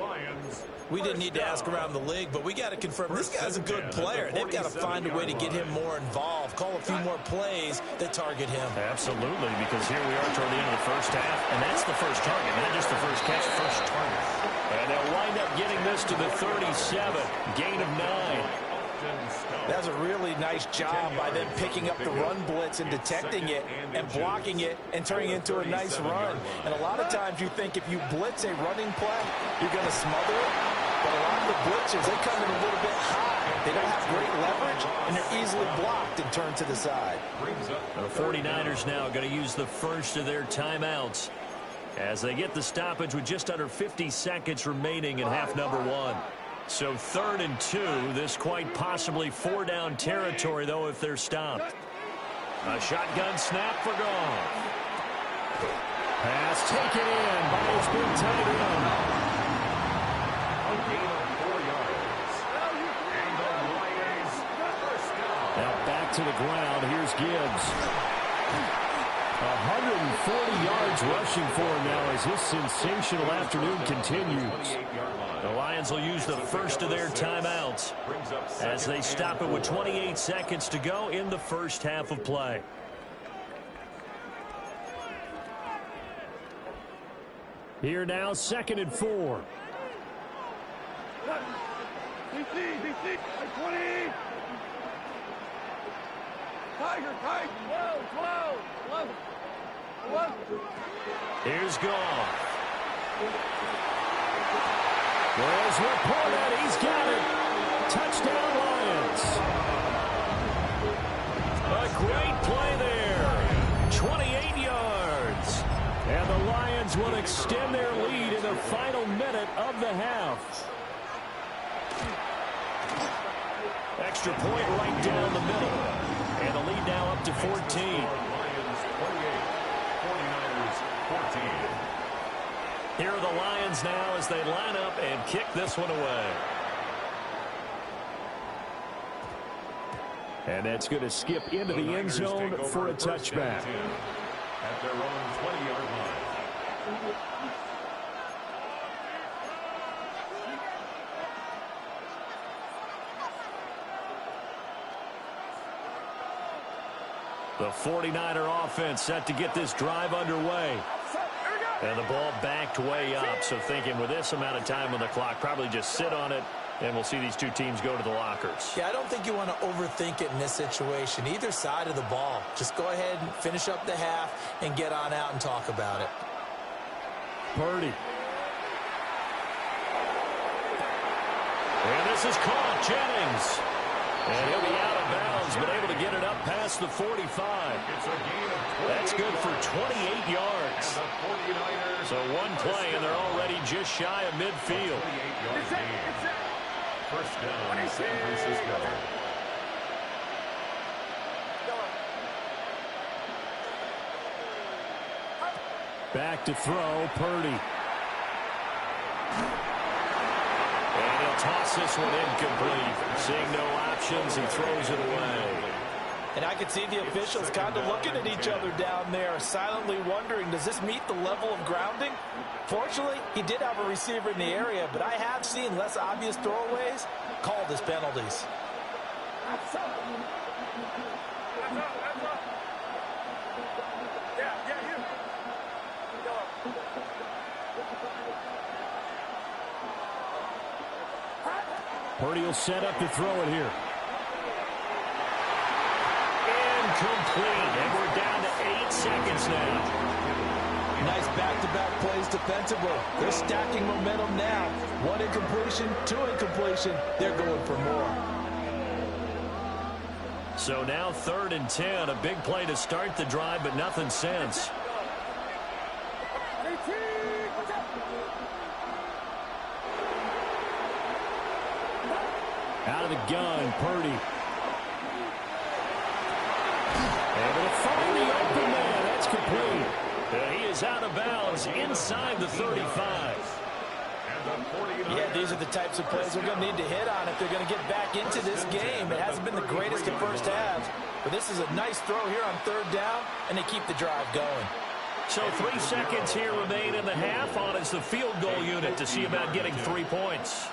We didn't need to ask around the league, but we got to confirm this guy's a good player. They've got to find a way to get him more involved, call a few more plays that target him. Absolutely, because here we are toward the end of the first half, and that's the first target, not just the first catch, first target. And they'll wind up getting this to the 37, gain of 9. That's a really nice job by them picking up the run blitz and detecting it and blocking it and turning it into a nice run. And a lot of times you think if you blitz a running play, you're going to smother it. But a lot of the blitzers, they come in a little bit high. They don't have great leverage, and they're easily blocked and turned to the side. The 49ers now going to use the first of their timeouts as they get the stoppage with just under 50 seconds remaining in half number 1. So 3rd and 2, this quite possibly 4-down territory, though, if they're stopped. A shotgun snap for Goff. Pass taken in by his big tight end. A gain of 4 yards. And the Lions first down. Now back to the ground. Here's Gibbs. 140 yards rushing for him now as his sensational afternoon continues. The Lions will use the first of their timeouts as they stop it with 28 seconds to go in the first half of play. Here now, 2nd and 4. DC, 20. Tiger, 12. Here's Goff. There's Laporta. He's got it. Touchdown, Lions. A great play there. 28 yards. And the Lions will extend their lead in the final minute of the half. Extra point right down the middle. And the lead now up to 14. Lions 28, 49ers 14. Here are the Lions now as they line up and kick this one away. And that's going to skip into the end zone for a touchback. At their own 20-yard line. The 49er offense set to get this drive underway. And the ball backed way up, so thinking with this amount of time on the clock, probably just sit on it, and we'll see these two teams go to the lockers. Yeah, I don't think you want to overthink it in this situation. Either side of the ball. Just go ahead and finish up the half and get on out and talk about it. Purdy. And this is caught. Jennings. And he'll be out of bounds, but able to get it up past the 45. That's good for 28 yards. So one play, and they're already just shy of midfield. First down, San Francisco. Back to throw, Purdy. And he'll toss this one incomplete. Seeing no options, he throws it away. And I can see the officials kind of looking at each other down there, silently wondering, does this meet the level of grounding? Fortunately, he did have a receiver in the area, but I have seen less obvious throwaways called as penalties. Purdy will set up to throw it here. Incomplete, and we're down to Nice back-to-back plays defensively. They're stacking momentum now. 1 incompletion, 2 incompletion. They're going for more. So now 3rd and 10. A big play to start the drive, but nothing since. Out of the gun, Purdy. Able to find the open man. That's complete. He is out of bounds inside the 35. Yeah, these are the types of plays they're going to need to hit on if they're going to get back into this game. It hasn't been the greatest in first halves, but this is a nice throw here on 3rd down, and they keep the drive going. So 3 seconds here remain in the half. On is the field goal unit to see about getting 3 points.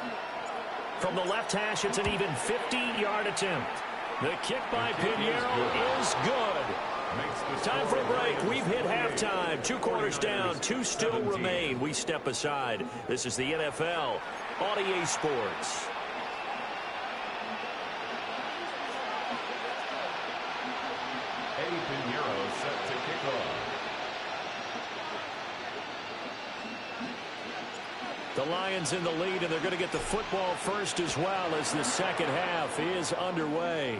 From the left hash, it's an even 50-yard attempt. The kick by Pinheiro is good. Time for a break. We've hit halftime. 2 quarters down. 2 still remain. We step aside. This is the NFL on EA Sports. Eddie Pinheiro set to kick off. The Lions in the lead, and they're going to get the football first as well as the second half is underway.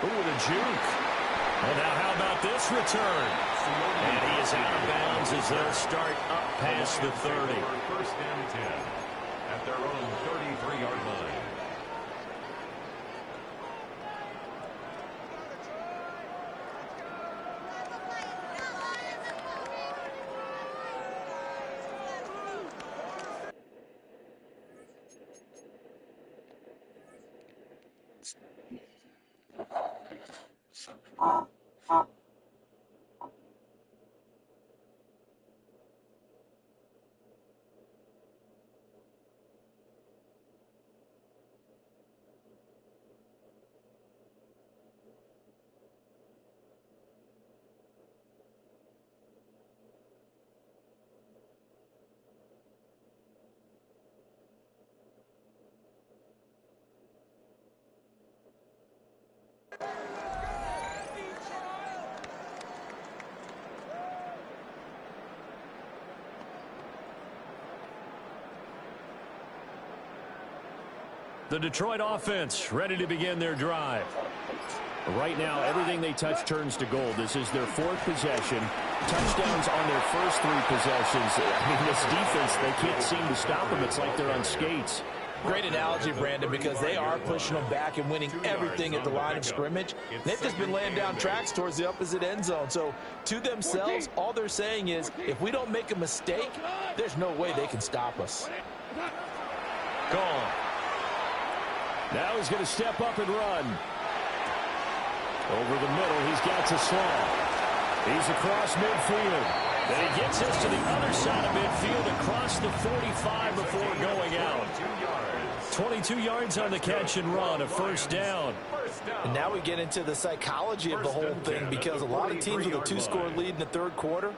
Ooh, the juke. And now how about this return? And he is out of bounds as they'll start up past the 30. First and 10 at their own 33-yard line. The Detroit offense ready to begin their drive. Right now, everything they touch turns to gold. This is their 4th possession. Touchdowns on their first 3 possessions. I mean, this defense, they can't seem to stop them. It's like they're on skates. Great analogy, Brandon, because they are pushing them back and winning everything at the line of scrimmage. They've just been laying down tracks towards the opposite end zone. So, to themselves, all they're saying is, if we don't make a mistake, there's no way they can stop us. Gone. Now he's going to step up and run. Over the middle, he's got to Slaw. He's across midfield. And he gets us to the other side of midfield across the 45 before going out. 22 yards on the catch and run, a first down. And now we get into the psychology of the whole thing, because a lot of teams with a 2-score lead in the 3rd quarter,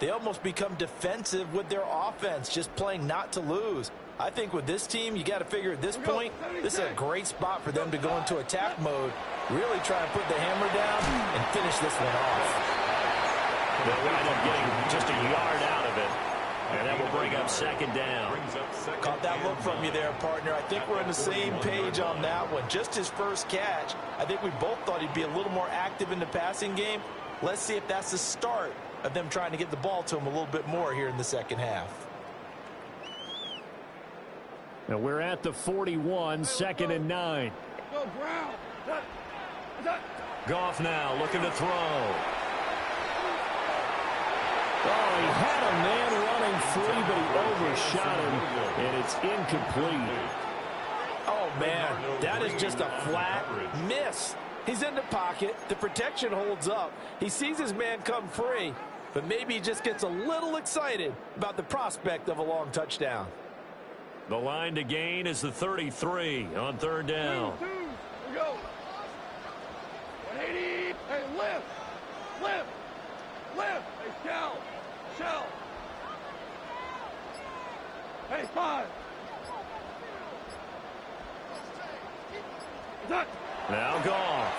they almost become defensive with their offense, just playing not to lose. I think with this team, you got to figure at this point, this is a great spot for them to go into attack mode, really try and put the hammer down and finish this one off. They'll wind up getting just a yard out of it, and that will bring up 2nd down. Caught that look from you there, partner. I think we're on the same page on that one. Just his first catch, I think we both thought he'd be a little more active in the passing game. Let's see if that's the start of them trying to get the ball to him a little bit more here in the second half. Now we're at the 41, 2nd and 9. Go, Brown. Goff now looking to throw. Oh, he had a man running free, but he overshot him, and it's incomplete. Oh, man, that is just a flat miss. He's in the pocket. The protection holds up. He sees his man come free, but maybe he just gets a little excited about the prospect of a long touchdown. The line to gain is the 33 on 3rd down. Here we go. 180. Hey, lift. Lift. Lift. Hey, shell. Shell. Hey, 5. That. Now Goff.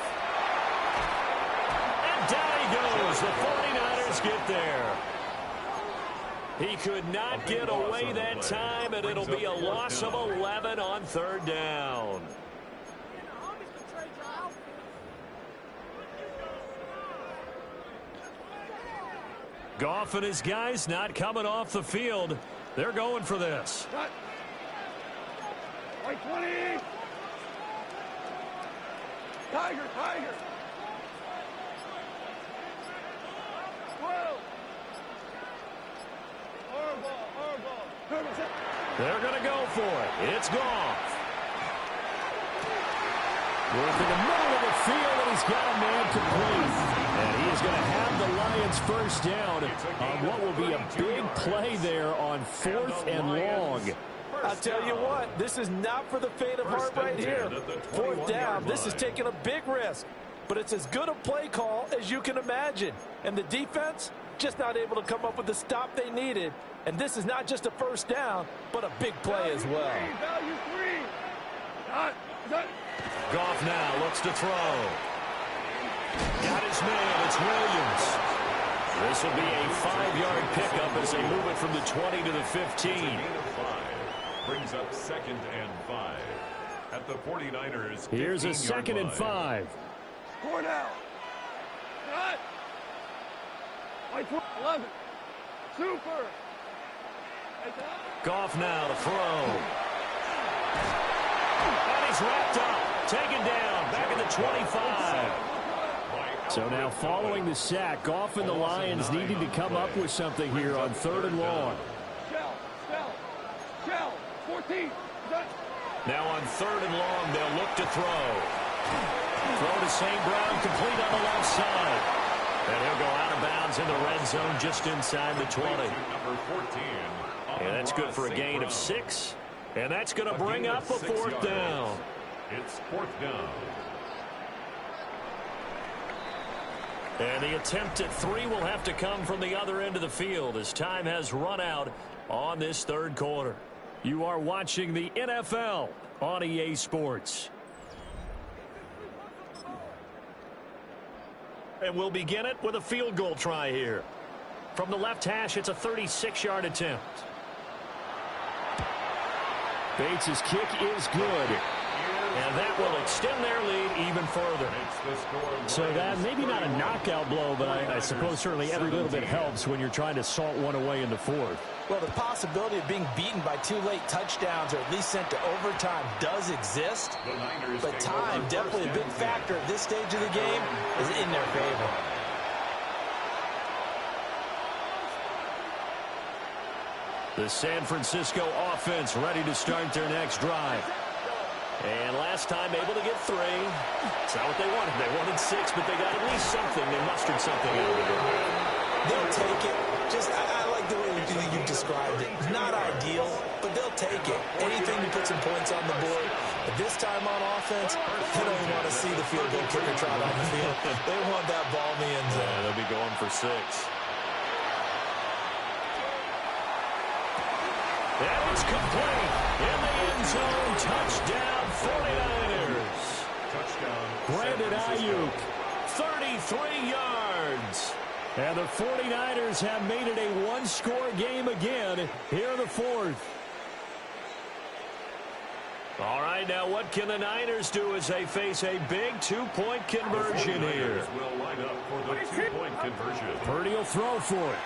And down he goes. The 49ers get there. He could not get away that time, and it'll be a loss of 11 on third down. Goff and his guys not coming off the field. They're going for this. Cut. White 20. Tiger, Tiger. 12. Our ball. They're going to go for it. It's Goff. Work in the middle of the field, and he's got a man complete. And he is going to have the Lions first down on what will be a big play there on 4th and long. I'll tell you what, this is not for the faint of heart right here. 4th down, this is taking a big risk. But it's as good a play call as you can imagine. And the defense just not able to come up with the stop they needed. And this is not just a first down, but a big play as well. Value 3. Goff now looks to throw. Got his man. It's Williams. This will be a 5-yard pickup as they move it from the 20 to the 15. Brings up 2nd and 5 at the 49ers. Here's a 2nd and 5. Score now. Cut. White 11. Super. Goff now to throw. And he's wrapped up. Taken down. Back at the 25. So now following the sack, Goff and the Lions needing to come up with something here on 3rd and long. Shell. 14. Now on 3rd and long, they'll look to throw. Throw to St. Brown, complete on the left side. And he'll go out of bounds in the red zone just inside the 20. And that's good for a gain of 6. And that's going to bring up a 4th down. It's 4th down. And the attempt at 3 will have to come from the other end of the field as time has run out on this 3rd quarter. You are watching the NFL on EA Sports. And we'll begin it with a field goal try here. From the left hash, it's a 36-yard attempt. Bates' kick is good. And that will extend their lead even further. So that maybe not a knockout blow, but I suppose certainly every little bit helps when you're trying to salt one away in the 4th. Well, the possibility of being beaten by 2 late touchdowns or at least sent to overtime does exist. But time, definitely a big factor at this stage of the game, is in their favor. The San Francisco offense ready to start their next drive. And last time able to get 3. It's not what they wanted. They wanted 6, but they got at least something. They mustered something out of it. They'll take it. I like the way you described it. Not ideal, but they'll take it. Anything to put some points on the board. But this time on offense, they don't even want to see the field goal kicker trot on the field. They want that ball in the end zone. Yeah, they'll be going for 6. And it's complete. In the end zone, touchdown 49ers. Touchdown. Brandon Ayuk, 33 yards. And the 49ers have made it a one-score game again here in the 4th. All right, now what can the Niners do as they face a big 2-point conversion here? Will line up for the 2-point conversion. Purdy will throw for it.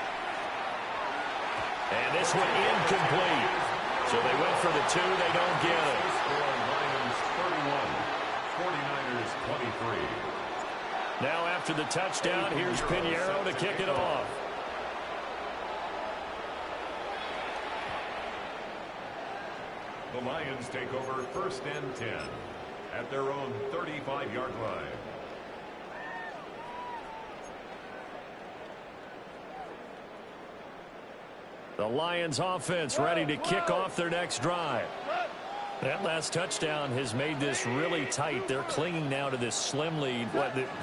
And this one incomplete. So they went for the 2. They don't get it. Lions 31, 49ers 23. Now after the touchdown, here's Pinheiro to kick it off. The Lions take over 1st and 10 at their own 35-yard line. The Lions offense ready to kick off their next drive. That last touchdown has made this really tight. They're clinging now to this slim lead.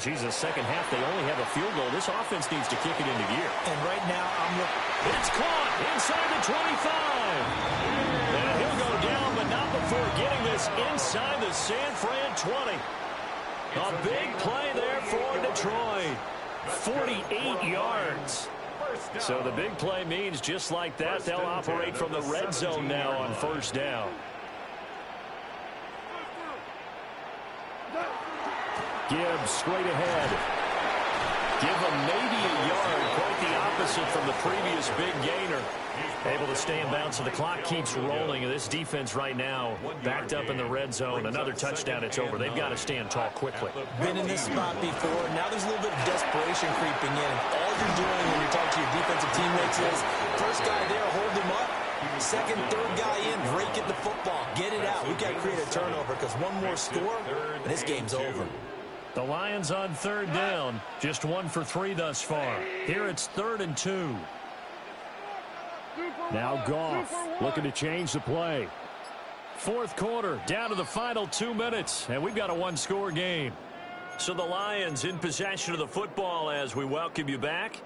Jesus, second half, they only have a field goal. This offense needs to kick it into gear. And right now, It's caught inside the 25. And he'll go down, but not before getting this inside the San Fran 20. A big play there for Detroit. 48 yards. So the big play means just like that, they'll operate from the red zone now on first down. Gibbs straight ahead. Give him maybe a yard, quite the opposite from the previous big gainer. Able to stay in bounds, so the clock keeps rolling. And this defense right now backed up in the red zone. Another touchdown, it's over. They've got to stand tall quickly. Been in this spot before. Now there's a little bit of desperation creeping in. All you're doing when you're talking to your defensive teammates is first guy there, hold him up. Second, third guy in, break it the football. Get it out. We've got to create a turnover because one more score, and this game's over. The Lions on third down. Just 1 for 3 thus far. Here it's 3rd and 2. Now Goff looking to change the play. Fourth quarter, down to the final 2 minutes, and we've got a one-score game. So the Lions in possession of the football as we welcome you back.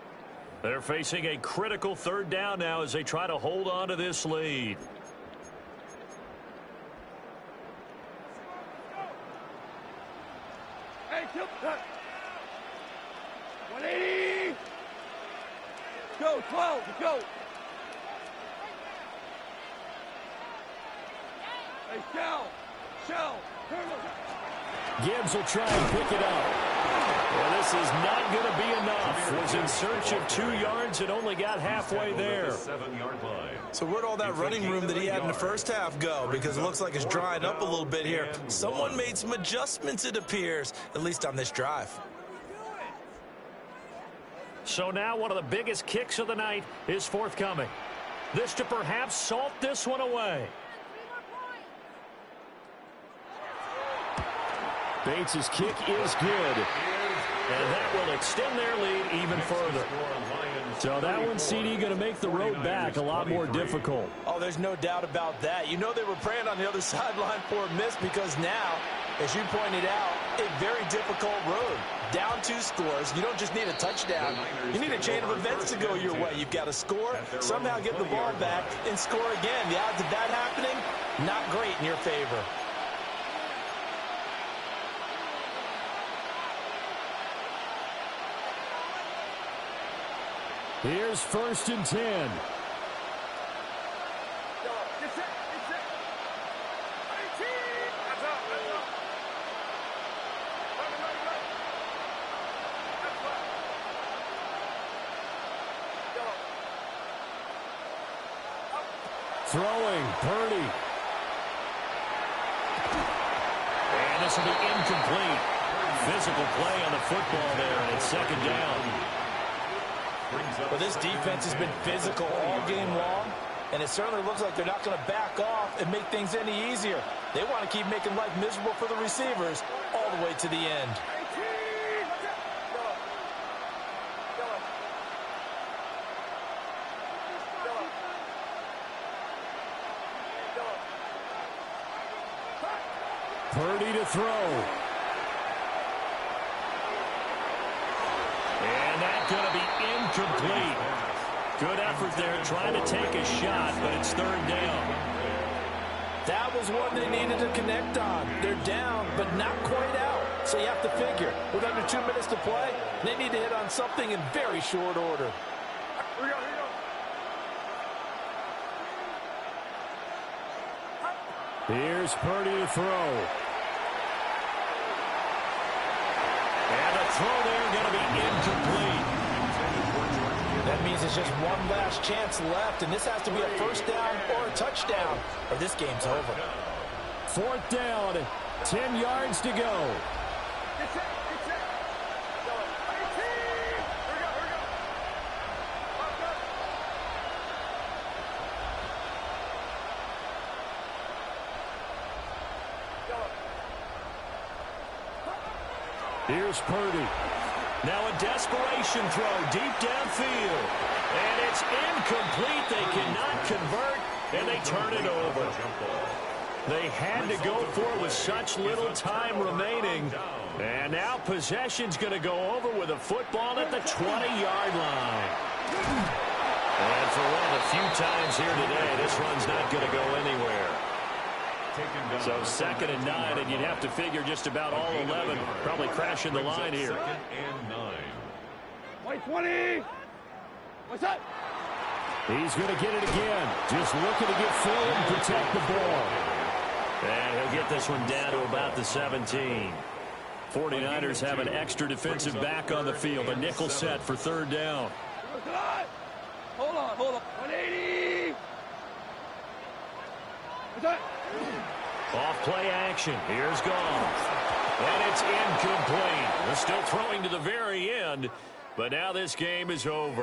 They're facing a critical third down now as they try to hold on to this lead. Hey, kill that. 180. Go, 12, go. Hey, shell. Gibbs will try and pick it up. Well, this is not going to be enough. Was in search of 2 yards and only got halfway there. 7-yard line. So where'd all that running room that he had in the first half go? Because it looks like it's drying up a little bit here. Someone made some adjustments, it appears, at least on this drive. So now one of the biggest kicks of the night is forthcoming. This to perhaps salt this one away. Bates' kick is good. And that will extend their lead even further. So that one, CD, going to make the road back a lot more difficult. Oh, there's no doubt about that. You know they were praying on the other sideline for a miss because now, as you pointed out, a very difficult road. Down 2 scores. You don't just need a touchdown. You need a chain of events to go your way. You've got to score, somehow get the ball back, and score again. The odds of that happening, not great in your favor. Here's 1st and 10. Throwing, Purdy. And this will be incomplete. Physical play on the football there, and it's 2nd down. Well, this defense has been physical all game long, and it certainly looks like they're not going to back off and make things any easier. They want to keep making life miserable for the receivers all the way to the end. Purdy to throw. And that's going to be incomplete. Good effort there trying to take a shot, but it's 3rd down. That was one they needed to connect on. They're down, but not quite out. So you have to figure, with under 2 minutes to play, they need to hit on something in very short order. Here we go. Here's Purdy to throw. And the throw there going to be incomplete. That means it's just one last chance left, and this has to be a first down or a touchdown, or this game's over. 4th down, 10 yards to go. Here's Purdy. Now a desperation throw deep downfield. And it's incomplete. They cannot convert, and they turn it over. They had to go for it with such little time remaining. And now possession's going to go over with a football at the 20-yard line. And for one of the few times here today, this run's not going to go anywhere. So 2nd and 9, and you'd have to figure just about all 11 probably crashing the line here. 2nd and 9. 20. What's that? He's going to get it again. Just looking to get forward and protect the ball. And he'll get this one down to about the 17. 49ers have an extra defensive back on the field. A nickel set for third down. Hold on. 180. What's that? Off play action. Here's Goff. And it's incomplete. They're still throwing to the very end, but now this game is over.